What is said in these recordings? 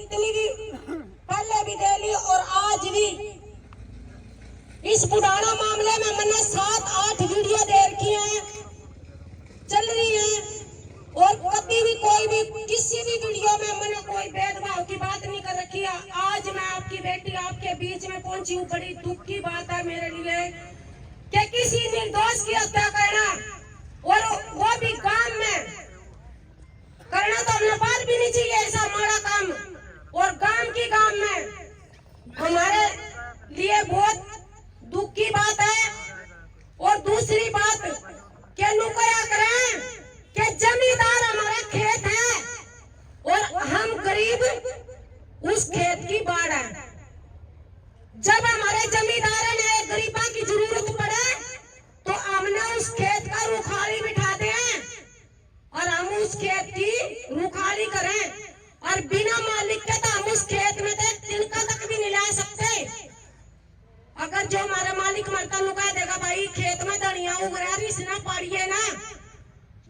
इतनी भी पहले भी दे ली और आज भी। इस बुढ़ाना मामले में मैंने 7-8 वीडियो दे रखी हैं, चल रही हैं, और कभी भी कोई भी किसी भी वीडियो में मैंने कोई भेदभाव की बात नहीं कर रखी है। आज मैं आपकी बेटी आपके बीच में पहुंची हूँ, बड़ी दुख की बात है मेरे लिए कि किसी निर्दोष की हत्या करना, और वो भी गांव में करना, तो हमने बात भी नहीं चाहिए ऐसा माड़ा काम, और गांव में हमारे लिए बहुत दुख की बात है। और दूसरी बात क्या नुकया करें कि जमींदार हमारा खेत है और हम गरीब उस खेत की बाढ़ है। जब हमारे जमींदार ने गरीबा की जरूरत पड़े तो हमने उस खेत का रुखाली बिठा दें और हम उस खेत की रुखाली करें, और बिना मालिक के तो हम उस खेत में तिनका तक भी नहीं ला सकते। अगर जो हमारा मालिक मरता लुका देगा भाई खेत में दड़िया उग रहा है इसना पाड़िए ना,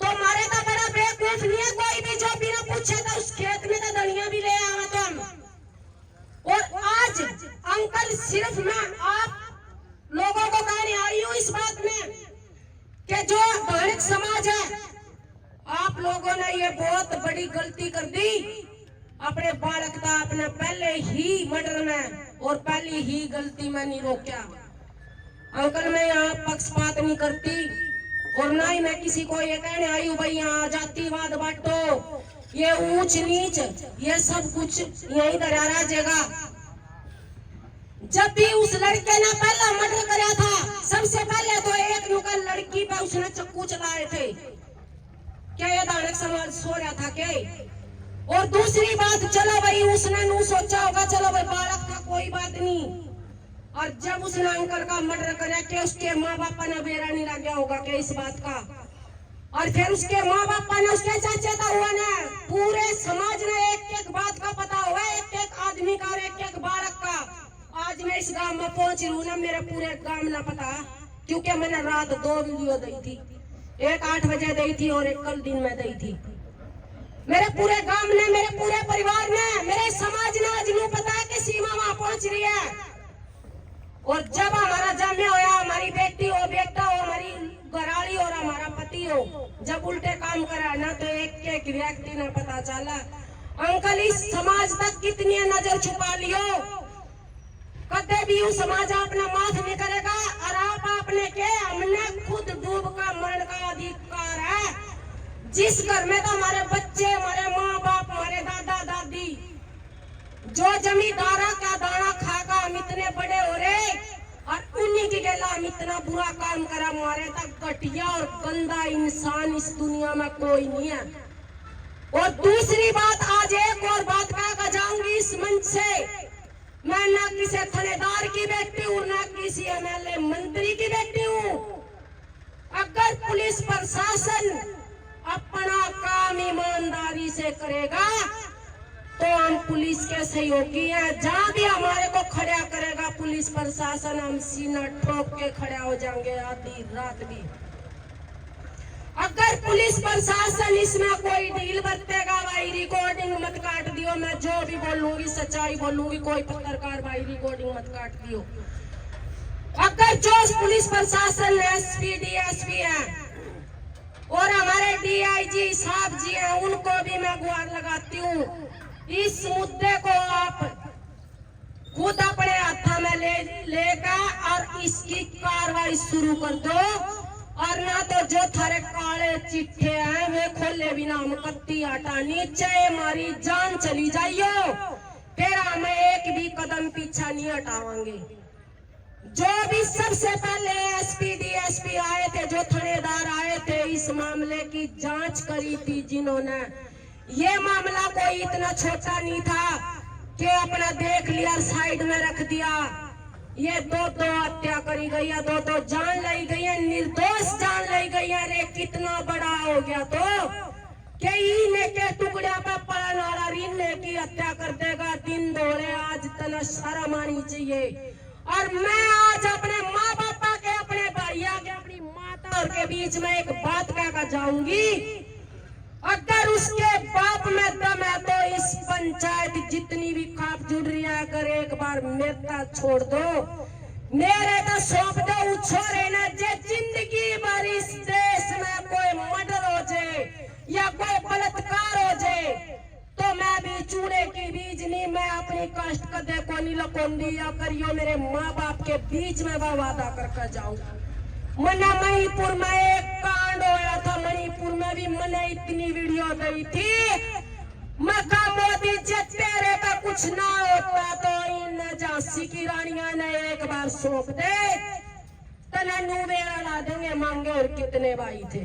तो हमारे तो बड़ा बेवकूफ नहीं है कोई भी जो बिना पूछे तो उस खेत में तो दड़िया भी ले आवा तो हम। और आज अंकल सिर्फ मैं आप लोगों को कहने आई हूँ इस बात में कि जो धार्मिक समाज है, आप लोगों ने ये बहुत बड़ी गलती कर दी। अपने बालक का अपने पहले ही मर्डर में और पहली ही गलती में नहीं रोका। अंकल मैं यहाँ पक्षपात नहीं करती और ना ही मैं किसी को ये कहने आई हूँ भाई यहाँ जातिवाद बांटो, ये ऊंच नीच, ये सब कुछ यहीं दरिया रहेगा। जब भी उस लड़के ने पहला मर्डर कराया था, सबसे पहले तो एक नुका लड़की पे उसने चक्कू चलाए थे। क्या ये धार्मिक समाज सो रहा था क्या? और दूसरी बात, चलो भाई उसने नू सोचा होगा चलो भाई बालक था कोई बात नहीं, और जब उसने अंकल का मर्डर कराया कि उसके माँ बापा ने बेरा नहीं लगा होगा क्या इस बात का, और फिर उसके माँ बापा ने उसके चाचे का हुआ ना, पूरे समाज ने एक बात का पता हुआ, एक आदमी का और एक बालक का। आज मैं इस गांव में पहुंच रही हूँ ना, मेरे पूरे गांव ना पता, क्योंकि मैंने रात 2 वीडियो दी थी, एक 8 बजे दी थी और एक कल दिन में दी थी। मेरे पूरे गांव ने, मेरे पूरे परिवार ने, मेरे समाज ने आज नहीं पता है कि सीमा वहां पहुंच रही है। और जब हमारा जन्म होया, हमारी बेटी हो, बेटा हो, हमारी घराली और हमारा पति हो, जब उल्टे काम करा ना तो एक व्यक्ति ने पता चला। अंकल इस समाज तक कितनी नजर छुपा लियो, कदे भी उस समाज अपना माफ नहीं करेगा। और आप आपने के हमने खुद डूब का मरण का अधिकार है। जिस घर में तो हमारे बच्चे, हमारे माँ बाप, हमारे दादा दादी जो जमींदारा का दाना खाकर हम इतने बड़े हो रहे, और उन्हीं की गला हम इतना बुरा काम करा, हमारे तक घटिया और गंदा इंसान इस दुनिया में कोई नहीं है। और दूसरी बात, आज एक और बात कहकर जाऊंगी इस मंच से, मैं ना किसी थानेदार की बेटी हूँ, ना किसी एमएलए मंत्री की बेटी हूँ। अगर पुलिस प्रशासन अपना काम ईमानदारी से करेगा तो हम पुलिस के सहयोगी हैं। जहां भी हमारे को खड़ा करेगा पुलिस प्रशासन, हम सीना ठोक के खड़ा हो जाएंगे आधी रात भी। अगर पुलिस प्रशासन इसमें कोई ढील बरतेगा, भाई रिकॉर्डिंग मत काट दियो, मैं जो भी बोलूंगी सच्चाई बोलूंगी, कोई पत्रकार भाई रिकॉर्डिंग मत काट दियो। अगर जो पुलिस प्रशासन एसपी डीएसपी है और हमारे डीआईजी साहब जी हैं, उनको भी मैं गुहार लगाती हूँ, इस मुद्दे को आप खुद अपने हाथ में लेकर और इसकी कार्रवाई शुरू कर दो। और ना तो जो थारे काले चिट्ठे हैं वे खोले बिना हम कत्ती हटानी, चाहे हमारी जान चली जाइयो, फिर हम एक भी कदम पीछा नहीं हटावांगे। जो भी सबसे पहले एसपी डीएसपी आए थे, जो थानेदार आए थे, इस मामले की जांच करी थी जिन्होंने, ये मामला कोई इतना छोटा नहीं था कि अपना देख लिया साइड में रख दिया। ये दो हत्या करी गई है, दो जान लाई गई है, निर्दोष जान लाई गई है। रे कितना बड़ा हो गया तो कई के टुकड़े पे पड़ने वाला रीने की हत्या कर देगा दिन दौड़े। आज तना शर्म आनी चाहिए। और मैं आज अपने माँ बापा के, अपने भैया के, अपनी माता के बीच में एक बात कहकर जाऊंगी, अगर उसके बाप में दम है तो इस पंचायत जितनी भी खाप जुड़ रही है, अगर एक बार मेरा छोड़ दो, मेरे तो सौंप दो छोरे ने, जे जिंदगी भर इस देश में कोई मर्डर हो जाए या कोई बलात्कार हो जाए तो मैं भी चूड़े की बीज नहीं, मैं अपनी कष्ट कदे को नहीं लकोंदी या करियो मेरे माँ बाप के बीच में वह वादा करके जाऊं। मना मणिपुर में एक कांड होया था, मणिपुर में भी मैंने इतनी वीडियो गई थी, मैं कहा मोदी जी तेरे का कुछ ना होता तो इन झांसी की रानियां ने एक बार सौंप दे तना नूबेड़ा ला देंगे मांगे। और कितने भाई थे,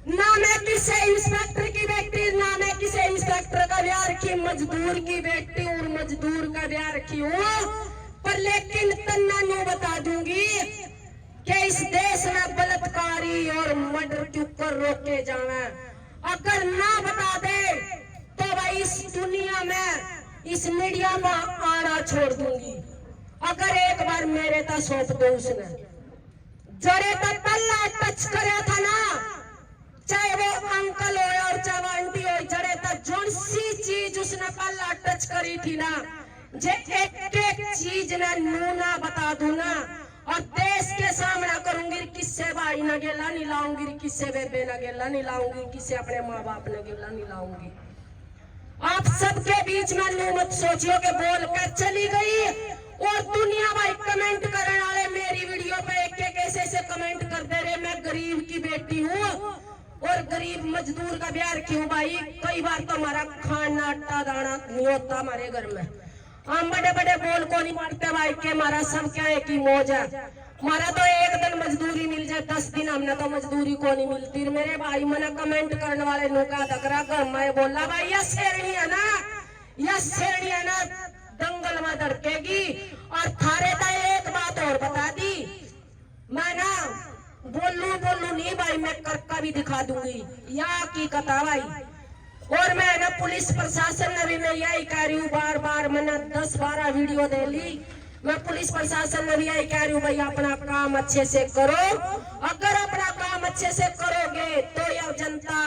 ना मैं किसी इंस्पेक्टर की बेटी, ना मैं किसी इंस्पेक्टर का ब्याह रखी, मजदूर की बेटी और मजदूर का ब्याह रखी हूँ, पर लेकिन तन्ना नू बता दूंगी कि इस देश में बलात्कारी और मर्डर क्यों कर रोके जावे। अगर ना बता दे तो भाई इस दुनिया में इस मीडिया में आना छोड़ दूंगी। अगर एक बार मेरे ता सौंप दो उसने, जड़े ता पल्ला टच करया था ना, चाहे वो अंकल हो और चाहे वो आंटी हो, जड़े ता जोन सी चीज उसने पल्ला टच करी थी ना, जे एक एक चीज ने नू ना बता दूं ना, और देश के सामना करूंगी, किससे भाई न गेला नहीं लाऊंगी, किससे बेबे न गेला नहीं लाऊंगी, किससे अपने माँ बाप न गेला नहीं लाऊंगी। आप सबके बीच में नू मत सोचियो कि बोल कर चली गई और दुनिया भाई कमेंट करने वाले मेरी वीडियो पे एक एक ऐसे कमेंट करते रहे। मैं गरीब की बेटी हूँ और गरीब मजदूर का ब्याह रखी हूँ भाई। कई बार तो हमारा खाना आटा दाना नहीं होता हमारे घर में, हम बड़े बड़े बोल को नहीं मारते भाई के हमारा सब क्या है कि मौज है। हमारा तो एक दिन मजदूरी मिल जाए, 10 दिन हमने तो मजदूरी को नहीं मिलती। मेरे भाई मैंने कमेंट करने वाले नुका धकरा कर मैं बोला भाई यह शेरनी है ना, यह शेरनी है ना दंगल में धड़केगी। और थारे तो एक बात और बता दी, मैं ना बोलू नहीं भाई, मैं करका भी दिखा दूंगी या की कथा भाई। और मैं ना पुलिस प्रशासन ने भी मैं यही कह रही हूँ, बार बार मैंने 10-12 वीडियो दे ली, मैं पुलिस प्रशासन ने भी यही कह रही हूँ भाई अपना काम अच्छे से करो। अगर अपना काम अच्छे से करोगे तो यह जनता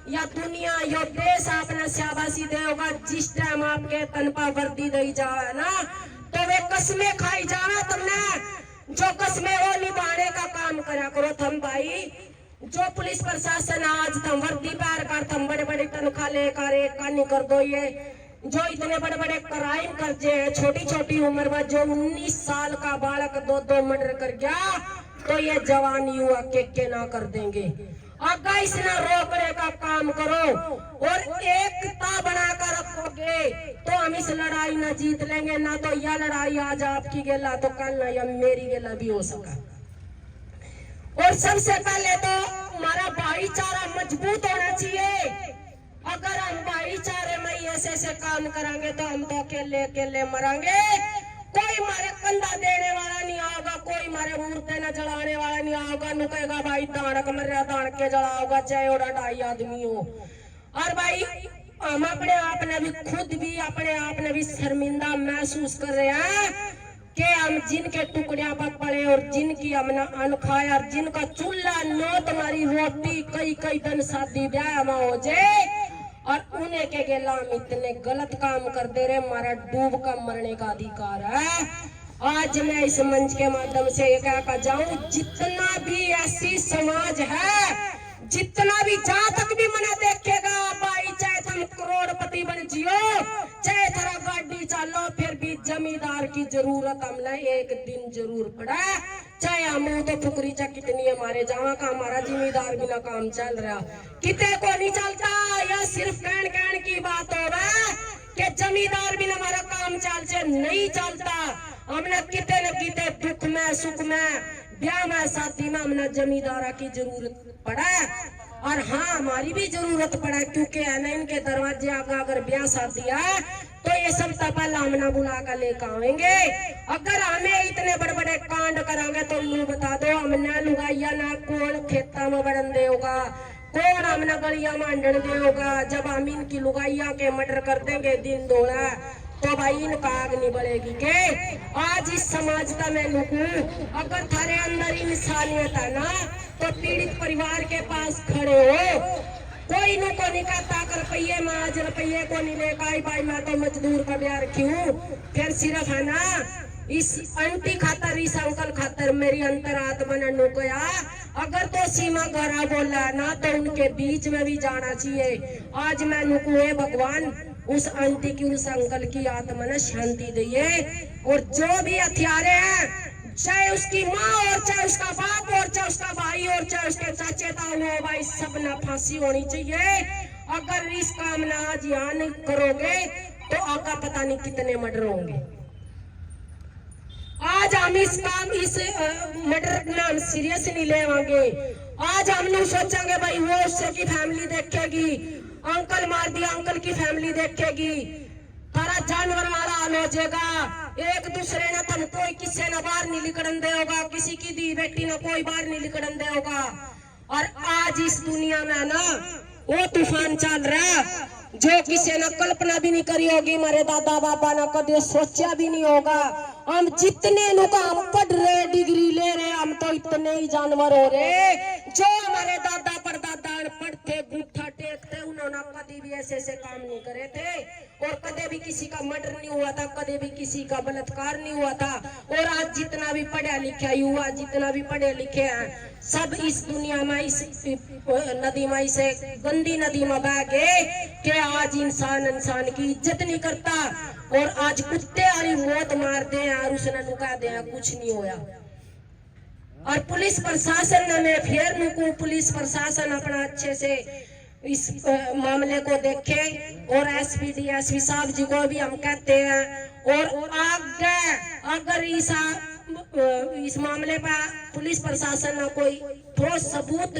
या दुनिया या देश आपने शाबाशी देगा। जिस टाइम आपके तन पर वर्दी दी जाए ना तो वे कसमें खाई जाए, तुमने जो कसमें वो निभाने का काम करा करो तुम भाई। जो पुलिस प्रशासन आज तुम वर्दी पार कर, तुम बड़े बड़े तनख्वाह लेकर एक कानी कर दो, ये जो इतने बड़े बड़े क्राइम करते हैं छोटी छोटी उम्र में, जो 19 साल का बालक 2 मर्डर कर गया तो ये जवान युवा के ना कर देंगे। अगर इसने रोकने का काम करो और एकता बनाकर रखोगे तो हम इस लड़ाई ना जीत लेंगे। ना तो यह लड़ाई आज आपकी गेला तो कल ना या मेरी गेला भी हो सका। और सबसे पहले तो हमारा भाईचारा मजबूत होना चाहिए। अगर हम भाईचारे में ऐसे काम करेंगे तो हम तो अकेले मरेंगे। कोई हमारे कंधा देने वाला नहीं आएगा, कोई हमारे मूर्ते न जलाने वाला नहीं आएगा। नु कहेगा भाई दानक मर दानक के जलाओगा, चाहे वो 2.5 आदमी हो। और भाई हम अपने आप ने भी खुद भी अपने आप ने भी शर्मिंदा महसूस कर रहे हैं कि हम जिनके टुकड़ियां पर पड़े और जिनकी हमने अन्न खाया और जिनका चूल्हा नो तुम्हारी रोटी कई दिन शादी ब्याह में हो जाए और उन्हें के गेला हम इतने गलत काम कर दे रहे। हमारा डूब कर मरने का अधिकार है। आज मैं इस मंच के माध्यम से ये कहकर जाऊं, जितना भी ऐसी समाज है, जितना भी जहां तक भी मना देखेगा भाई, चाहे तुम करोड़पति बन जियो, चाहे तेरा गाड़ी चालो, फिर भी जमींदार की जरूरत हमने एक दिन जरूर पड़ा। चाहे हम तो फुकरी चा कितनी हमारे जहाँ का हमारा जिम्मेदार बिना काम चल रहा कितने को नहीं चलता। या सिर्फ कहन की बात हो कि जमींदार बिना हमारा काम चल से नहीं चलता। हमने कितने न कितने दुख में सुख में ब्याह में शादी में हमने जमींदारा की जरूरत पड़ा। और हाँ हमारी भी जरूरत पड़ा, क्योंकि है ना इनके दरवाजे आगे अगर ब्याह शादी है तो ये सब पहला हमने बुला कर लेकर आएंगे। अगर हमें इतने बड़े बड़े कांड कराएंगे तो मुझे बता दो हमने लुगाइया ना कौन खेता में बढ़न देगा, कौन हमने गलिया मांडन देगा। जब हम इनकी लुगाइया के मर्डर कर देंगे दिन दोड़ा तो भाई इनका आग नहीं बढ़ेगी के। आज इस समाजता में लुकू, अगर थारे अंदर इंसानियत है ना तो पीड़ित परिवार के पास खड़े हो। कोई नु को नहीं कहता कर रुपये में आज रुपये को नहीं लेकर आई भाई मैं तो मजदूर का ब्याह रखी हूँ। फिर सिर्फ है ना इस आंटी खातर इस अंकल खातर मेरी अंतरात्मा ने नुकया अगर तो सीमा गौरा बोला ना तो उनके बीच में भी जाना चाहिए। आज मैं नुकुए भगवान उस आंटी की उस अंकल की आत्मा ने शांति दिए। और जो भी हथियारे हैं चाहे उसकी माँ और चाहे उसका बाप और चाहे उसका भाई और चाहे उसके चाचे ताऊ भाई सब ना फांसी होनी चाहिए। अगर इस काम ना आज यहाँ नहीं करोगे तो आका पता नहीं कितने मर्डर होंगे। आज हम इस मर्डर में हम सीरियस नहीं लेवांगे। आज हम नहीं सोचेंगे भाई वो उससे की फैमिली देखेगी, अंकल मार दिया अंकल की फैमिली देखेगी, तारा जानवर वाला हाल हो जाएगा। एक दूसरे ने तुम कोई किसी ने बाहर नहीं निकलन दे होगा, किसी की दी बेटी ने कोई बाहर नहीं निकलन दे होगा। और आज इस दुनिया में ना वो तूफान चल रहा जो किसी ने कल्पना भी नहीं करी होगी, हमारे दादा बाबा ने कभी सोचा भी नहीं होगा। हम जितने लोग हम पढ़ रहे डिग्री ले रहे हम तो इतने ही जानवर हो रहे। जो हमारे दादा परदादा पढ़ते गुठा टेकते उन्होंने कभी भी ऐसे काम नहीं करे थे और कदे भी किसी का मर्डर नहीं हुआ था, कदे भी किसी का बलात्कार नहीं हुआ था। और आज जितना भी पढ़ा लिखा युवा जितना भी पढ़े लिखे हैं सब इस दुनिया में इस नदी में से गंदी नदी में बह गए कि आज इंसान की इज्जत नहीं करता। और आज कुत्ते वाली मौत मार दे और उसने नुका दे कुछ नहीं होया। और पुलिस प्रशासन ने मैं फिर नुकू पुलिस प्रशासन अपना अच्छे से इस मामले को देखे और एसपी डीएसपी साहब जी को भी हम कहते हैं। और आगे अगर इस मामले पर पुलिस प्रशासन ने कोई ठोस सबूत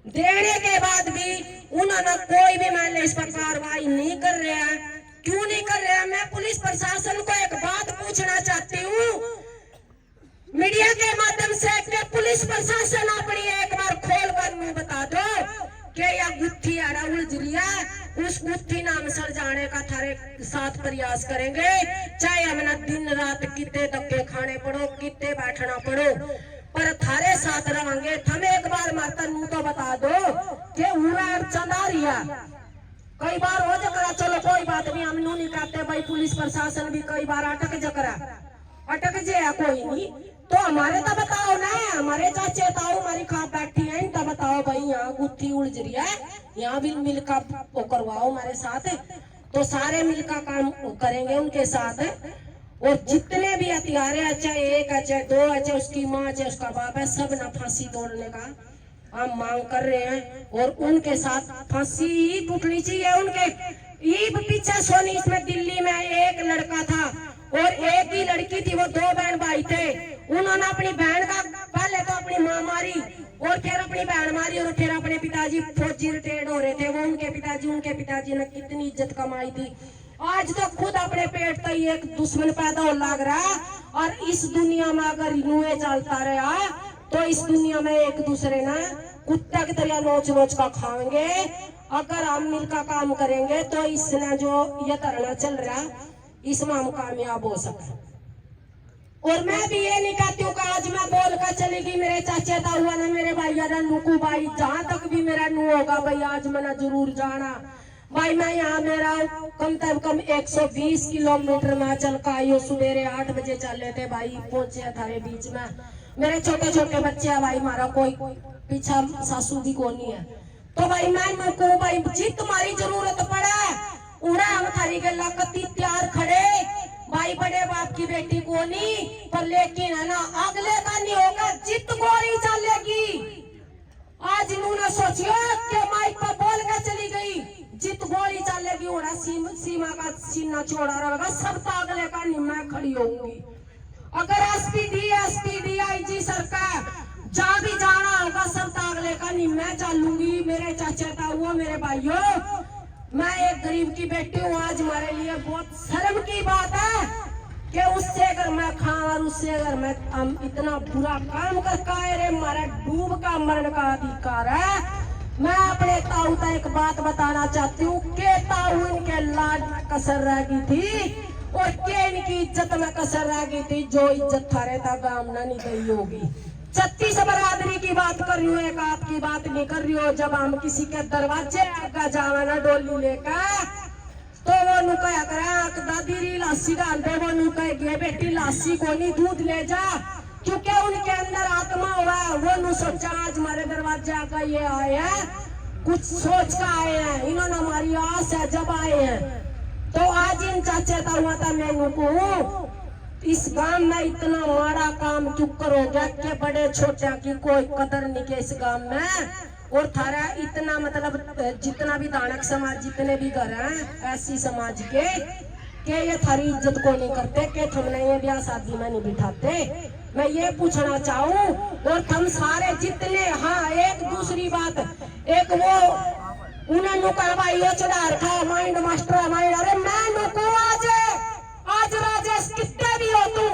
देने के बाद भी उन्होंने कोई भी मामले इस पर कार्रवाई नहीं कर रहे हैं, क्यों नहीं कर रहे हैं? मैं पुलिस प्रशासन को एक बात पूछना चाहती हूँ मीडिया के माध्यम से कि पुलिस प्रशासन अपनी एक बार खोल कर मुंह बता दो कि यह गुत्थी आड़ा उलझ लिया, उस गुत्थी नाम सर जाने का थारे साथ प्रयास करेंगे। चाहे हमने दिन रात कितने धक्के खाने पड़ो कितने बैठना पड़ो पर थारे साथ रहेंगे। थम एक बार माता नू तो बता दो कि उड़ा चंदा रिया कई बार हो जकरा चलो कोई बात नहीं हम नू नहीं कहते भाई पुलिस प्रशासन भी कई बार अटक जकरा अटक जे कोई नहीं तो हमारे तो बताओ ना, हमारे चाचे ताऊ हमारी खा बैठी है तो बताओ भाई यहाँ गुत्थी उलझ रही है यहाँ भी मिलका करवाओ हमारे साथ। तो सारे मिलका काम करेंगे उनके साथ। और जितने भी हथियार है चाहे एक है चाहे दो है चाहे उसकी माँ चाहे उसका बाप है सब ना फांसी तोड़ने का हम मांग कर रहे हैं। और उनके साथ फांसी ही टूटनी चाहिए उनके। ईद पीछे सोनी इसमें दिल्ली में एक लड़का था और एक ही लड़की थी, वो दो बहन भाई थे। उन्होंने अपनी बहन का पहले तो अपनी माँ मारी और फिर अपनी बहन मारी और फिर अपने पिताजी फौजी रिटायर्ड हो रहे थे वो उनके पिताजी ने कितनी इज्जत कमाई थी। आज तो खुद अपने पेट का ही एक दुश्मन पैदा हो लग रहा। और इस दुनिया में अगर नुए चलता रहा तो इस दुनिया में एक दूसरे ना कुत्ते की तरह नोच नोच का खाएंगे। अगर हम मिलकर काम करेंगे तो इसने जो ये धरना चल रहा इसमें हम कामयाब हो सकते। और मैं भी ये नहीं कहती हूँ कि आज मैं बोल कर चलेगी मेरे चाचे ताऊ ने मेरे भाई नुकू भाई जहाँ तक भी मेरा नू होगा भाई आज मैंने जरूर जाना भाई। मैं यहाँ मेरा कम से कम 120 किलोमीटर में चल का आयो सवेरे 8 बजे चले थे भाई पहुंचे थारे बीच में। मेरे छोटे छोटे बच्चे हैं भाई हमारा कोई पीछा सासू भी को नहीं है। तो भाई मैं नुकू भाई जी तुम्हारी जरूरत पड़े उड़ा हम थारी गला कती तैयार खड़े भाई बड़े बाप की बेटी को नहीं पर लेकिन है ना अगले का नहीं होगा जित गोरी चलेगी। आज इन्होंने सोचियो कि माइक पर बोल कर चली गई जित गोली चलेगी उड़ा सीमा का सीना छोड़ा रहेगा सब तो अगले का नहीं मैं खड़ी होंगी। अगर एसपी डीआईजी सरकार जा भी जाना होगा सब तो अगले का नहीं मैं चलूंगी। मेरे चाचा ताऊ मेरे भाइयों मैं एक गरीब की बेटी हूँ। आज हमारे लिए बहुत शर्म की बात है कि उससे अगर मैं खाऊं और उससे अगर मैं इतना बुरा काम करके आए रे हमारा डूब का मरण का अधिकार है। मैं अपने ताऊ का एक बात बताना चाहती हूँ कि ताऊ इनके लाड में कसर रह गई थी और के इनकी इज्जत में कसर रह गई थी जो इज्जत थारे तक हमने नहीं दी होगी। 36 बरादरी की बात कर रही हूँ, एक आपकी बात नहीं कर रही हो। जब हम किसी के दरवाजे आगा जावा ना डोली लेकर, तो वो नु कहा करा दादी री लासी डाल दे, वो नु कहे बेटी लासी को नहीं दूध ले जा, क्योंकि उनके अंदर आत्मा हुआ। वो नु सोचा आज हमारे दरवाजे आका ये आए हैं, कुछ सोच कर आए हैं, इन्होंने हमारी आस है जब आए हैं। तो आज इन चाचे का हुआ था मैं कहूँ इस गांव में इतना माड़ा काम क्यों करोगे के बड़े छोटे की कोई कदर नहीं के इस गांव में। और थारा इतना मतलब जितना भी दानक समाज जितने भी घर हैं ऐसी समाज के ये थारी इज्जत को नहीं करते के तुमने ये ब्याह शादी में नहीं बिठाते। मैं ये पूछना चाहूँ और तुम सारे जितने, हाँ एक दूसरी बात, एक वो उन्हें भाई चढ़ा रखा माइंड मास्टर माइंड, अरे मैं नुको आज राजेश कितने भी हो तू,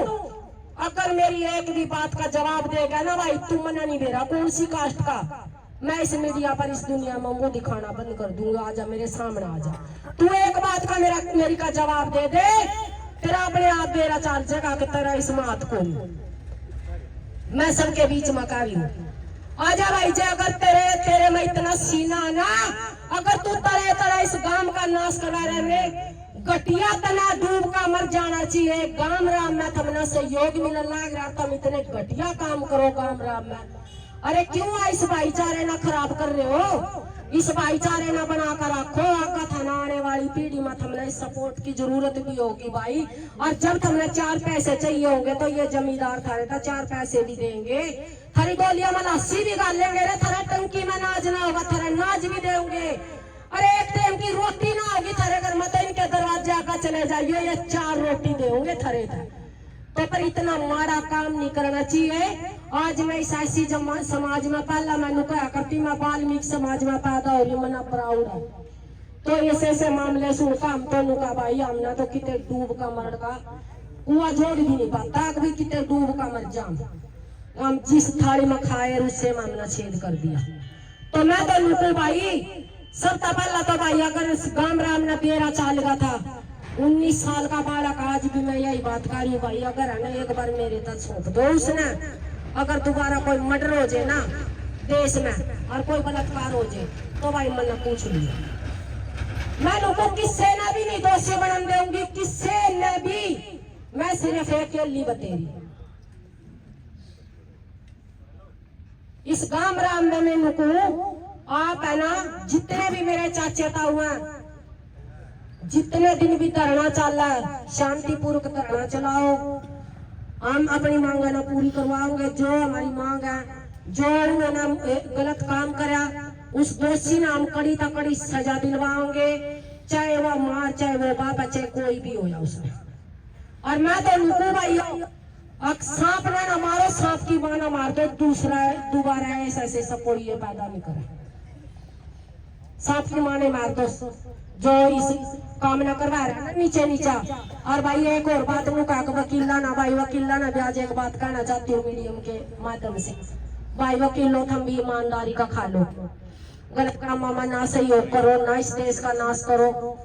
अगर मेरी एक भी बात का जवाब देगा ना भाई, तू मना नहीं दे रहा कौन सी कास्ट का, मैं इस मीडिया पर इस दुनिया में मुंह दिखाना बंद कर दूंगा। आजा मेरे सामने आजा, तू एक बात का मेरी का जवाब दे दे, तेरा अपने आप मेरा चाल जगह की तरह इस मात को मैं सबके बीच में कारी हूँ। आजा भाई जे अगर तेरे में इतना सीना ना, अगर तू तरह तरह इस गांव का नाश करा रहे घटिया तना डूब का मर जाना चाहिए। गांव राम में तुमने सहयोग मिलने लग रहा, तुम इतने घटिया काम करो गांव राम में। अरे क्यों इस भाईचारे ना खराब कर रहे हो, इस भाईचारे ना बना कर रखो। आका थाना आने वाली पीढ़ी में तुमने सपोर्ट की जरूरत भी होगी भाई, और जब तुमने 4 पैसे चाहिए होंगे तो ये जमींदार थारे था 4 पैसे भी देंगे, थारी गोलियां में लस्सी भी गालेंगे, थारा टंकी में नाज ना होगा थारा नाज भी देंगे। अरे एक टाइम की रोटी ना होगी थारे घर में तो इनके दरवाजे आकर चले जाइए, ये 4 रोटी देंगे थारे था। तो पर इतना माड़ा काम नहीं करना चाहिए। आज मैं इस ऐसी समाज में पहला मैंने कहा करती, मैं वाल्मीकि समाज में पैदा हो रही, मना प्राउड है। तो ऐसे मामले सुनकर हम तो नुका भाई हमने तो कितने डूब का मर का कुआ जोड़ भी नहीं पाता, कभी कितने डूब का मर जाम, हम जिस थाली में खाए उससे हमने छेद कर दिया। तो मैं तो नुकू भाई सबसे पहला तो भाई अगर इस गांव राम ने बेरा चाल का था 19 साल का बालक, आज भी मैं यही बात कर रही हूँ भाई, अगर है ना एक बार मेरे तक सौंप दो उसने, अगर दोबारा कोई मर्डर हो जाए ना देश में और कोई बलात्कार हो जाए तो भाई मैंने पूछ लिया, मैं लोगों किससे ने भी नहीं दोषी बना दूंगी, किससे ने भी, मैं सिर्फ अकेली बतेरी इस गांव राम में मैंने को आप है ना जितने भी मेरे चाचे हुआ जितने दिन भी धरना चल रहा है शांतिपूर्वक धरना चलाओ, हम अपनी मांगा ना पूरी करवाओगे। जो हमारी मांग है, जो उन्होंने गलत काम करा उस दोषी ने हम कड़ी तक कड़ी सजा दिलवाओगे, चाहे वो मार चाहे वो बाप चाहे कोई भी हो उसमें। और मैं तो नुकू भाई सांप ना मारो, सांप की माना मार दो, दोबारा ऐसे सपोर्ट ये पैदा नहीं करे, सांप की माने मार दो जो इस काम ना करवा रहा है नीचे नीचा। और भाई एक और बात मुका वकीला ना भाई, वकीला ना ब्याज एक बात कहना चाहती हूँ मीडियम के माध्यम से, भाई वकीलों तुम भी ईमानदारी का खा लो, गलत काम में ना सहयोग करो, ना इस देश का नाश करो।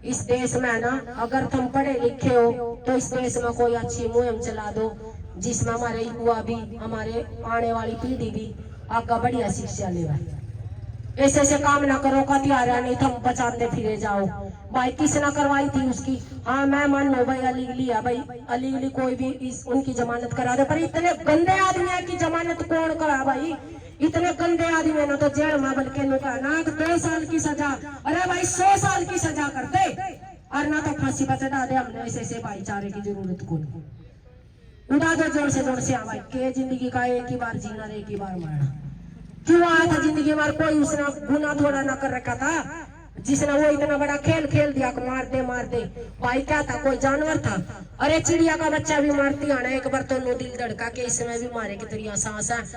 इस देश में ना अगर तुम पढ़े लिखे हो तो इस देश में कोई अच्छी मुहिम चला दो जिसमें हमारे युवा भी, हमारे आने वाली पीढ़ी भी आगे बढ़िया शिक्षा ले। ऐसे काम ना करो का त्यारा नहीं तुम बचाते फिरे जाओ। भाई किसने करवाई थी उसकी, हाँ मैं मान लो भाई अलीगली है, भाई अलीगली कोई भी उनकी जमानत करा दे, पर इतने गंदे आदमी की जमानत कौन करा भाई, इतने गंदे आदमी ना तो जेल में बल्कि ना 2 साल की सजा, अरे भाई 100 साल की सजा कर दे, और ना तो फांसी पर चढ़ा दे। हमने ऐसे भाईचारे की जरूरत को उड़ा दो जोर से हाँ भाई के जिंदगी का एक ही बार जीना, एक ही बार मरना। क्यों आया था जिंदगी में, कोई उसने गुना थोड़ा ना कर रखा था जिसने वो इतना बड़ा खेल खेल दिया मार दे भाई, क्या था कोई जानवर था? अरे चिड़िया का बच्चा भी मारती आना एक बार तो नो दिल धड़का के इसमें भी मारे की तरिया सांस है।